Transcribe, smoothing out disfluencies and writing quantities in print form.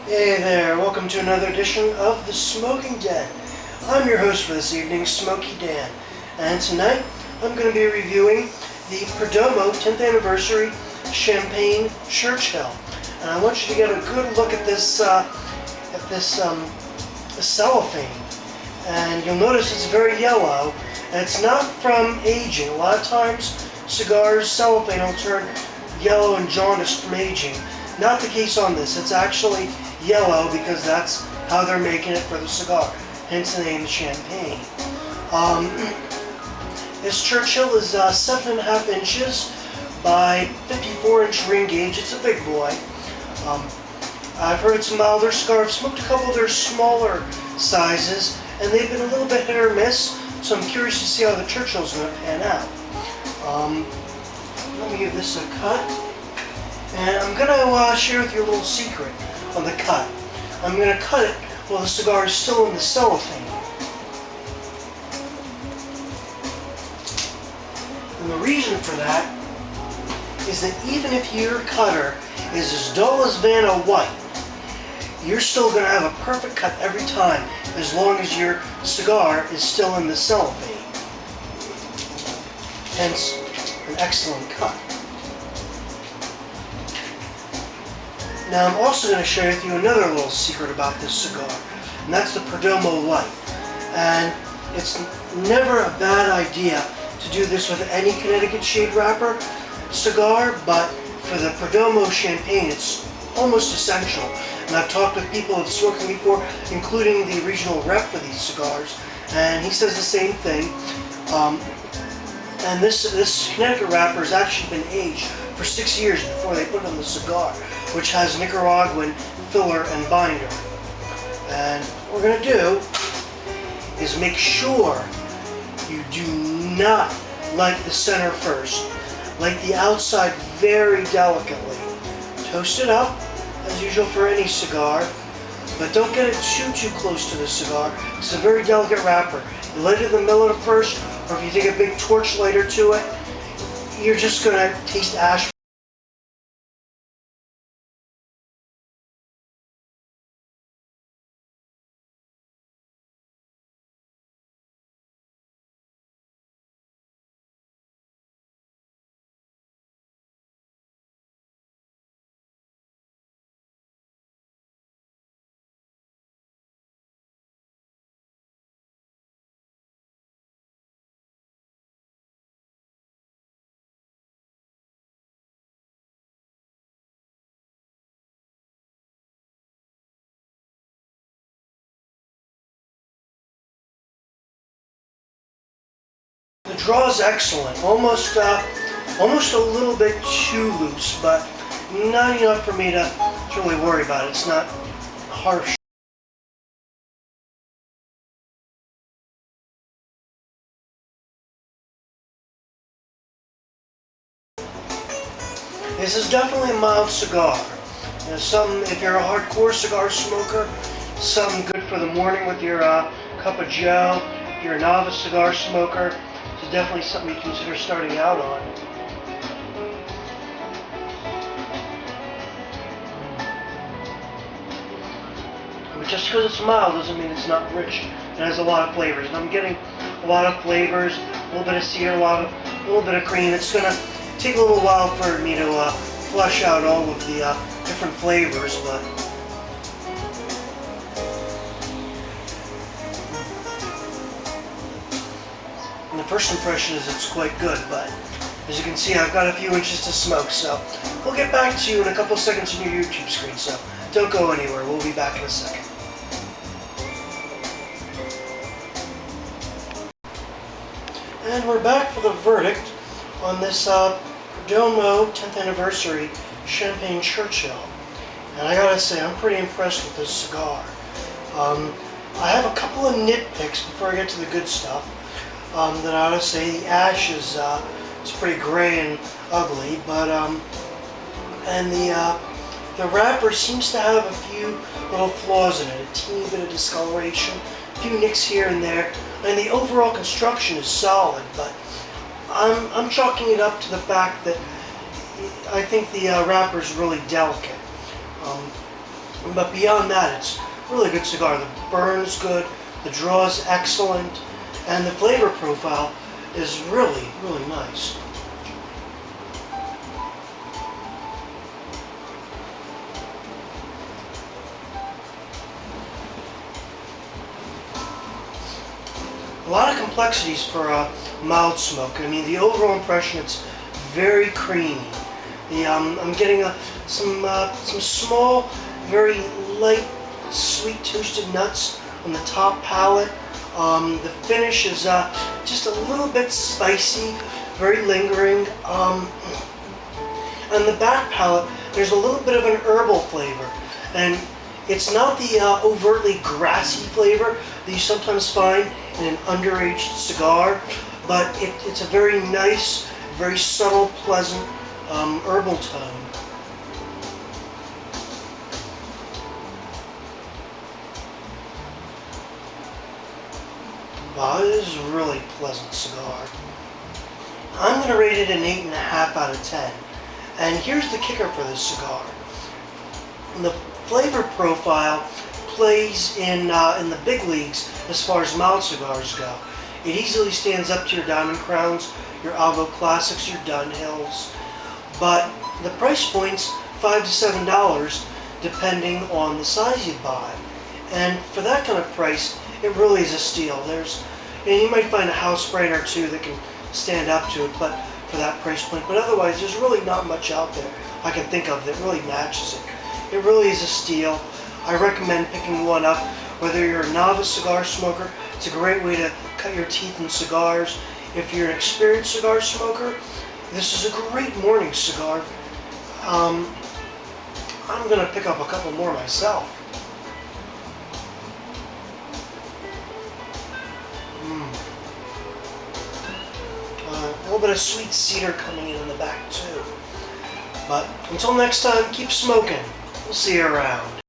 Hey there, welcome to another edition of The Smoking Den. I'm your host for this evening, Smoky Dan, and tonight I'm going to be reviewing the Perdomo 10th Anniversary Champagne Churchill. And I want you to get a good look at this cellophane. And you'll notice it's very yellow, and it's not from aging. A lot of times cigars, cellophane will turn yellow and jaundiced from aging. Not the case on this. It's actually yellow because that's how they're making it for the cigar, hence the name Champagne. This Churchill is 7.5 inches by 54-inch ring gauge. It's a big boy. I've heard it's a milder cigar. I've smoked a couple of their smaller sizes, and they've been a little bit hit or miss, so I'm curious to see how the Churchill's going to pan out. Let me give this a cut. And I'm going to share with you a little secret on the cut. I'm going to cut it while the cigar is still in the cellophane. And the reason for that is that even if your cutter is as dull as Vanna White, you're still going to have a perfect cut every time as long as your cigar is still in the cellophane. Hence, an excellent cut. Now I'm also going to share with you another little secret about this cigar, and that's the Perdomo Light. And it's never a bad idea to do this with any Connecticut shade wrapper cigar, but for the Perdomo Champagne it's almost essential. And I've talked with people who've smoked before, including the regional rep for these cigars, and he says the same thing. And this Connecticut wrapper has actually been aged for 6 years before they put it on the cigar, which has Nicaraguan filler and binder. And what we're going to do is make sure you do not light the center first. Light the outside very delicately. Toast it up, as usual for any cigar, but don't get it too close to the cigar. It's a very delicate wrapper. You light it in the middle at first, or if you take a big torch lighter to it, you're just going to taste ash. The draw is excellent, almost a little bit too loose, but not enough for me to really worry about it. It's not harsh. This is definitely a mild cigar. You know, if you're a hardcore cigar smoker, something good for the morning with your cup of joe. If you're a novice cigar smoker, it's definitely something you consider starting out on. But just because it's mild doesn't mean it's not rich. It has a lot of flavors. And I'm getting a lot of flavors, a little bit of cedar, a little bit of cream. It's going to take a little while for me to flush out all of the different flavors, but and the first impression is it's quite good, but as you can see, I've got a few inches to smoke, so we'll get back to you in a couple seconds on your YouTube screen, so don't go anywhere. We'll be back in a second. And we're back for the verdict on this Perdomo 10th Anniversary Champagne Churchill. And I gotta say, I'm pretty impressed with this cigar. I have a couple of nitpicks before I get to the good stuff. That I ought to say, the ash is pretty gray and ugly, but and the wrapper seems to have a few little flaws in it, a teeny bit of discoloration, a few nicks here and there, and the overall construction is solid. But I'm chalking it up to the fact that I think the wrapper is really delicate. But beyond that, it's a really good cigar. The burn's good, the draw is excellent, and the flavor profile is really, really nice. A lot of complexities for a mild smoke. I mean, the overall impression, it's very creamy. I'm getting some small, very light, sweet toasted nuts on the top palate. The finish is just a little bit spicy, very lingering. On the back palate, there's a little bit of an herbal flavor, and it's not the overtly grassy flavor that you sometimes find in an underaged cigar, but it's a very nice, very subtle, pleasant herbal tone. Wow, this is a really pleasant cigar. I'm going to rate it an 8.5 out of 10. And here's the kicker for this cigar. The flavor profile plays in the big leagues as far as mild cigars go. It easily stands up to your Diamond Crowns, your Alvo Classics, your Dunhills. But the price point's $5 to $7 depending on the size you buy. And for that kind of price, it really is a steal. You might find a house brand or two that can stand up to it, but for that price point. But otherwise, there's really not much out there I can think of that really matches it. It really is a steal. I recommend picking one up. Whether you're a novice cigar smoker, it's a great way to cut your teeth in cigars. If you're an experienced cigar smoker, this is a great morning cigar. I'm going to pick up a couple more myself. A little bit of sweet cedar coming in the back too. But until next time, keep smoking. We'll see you around.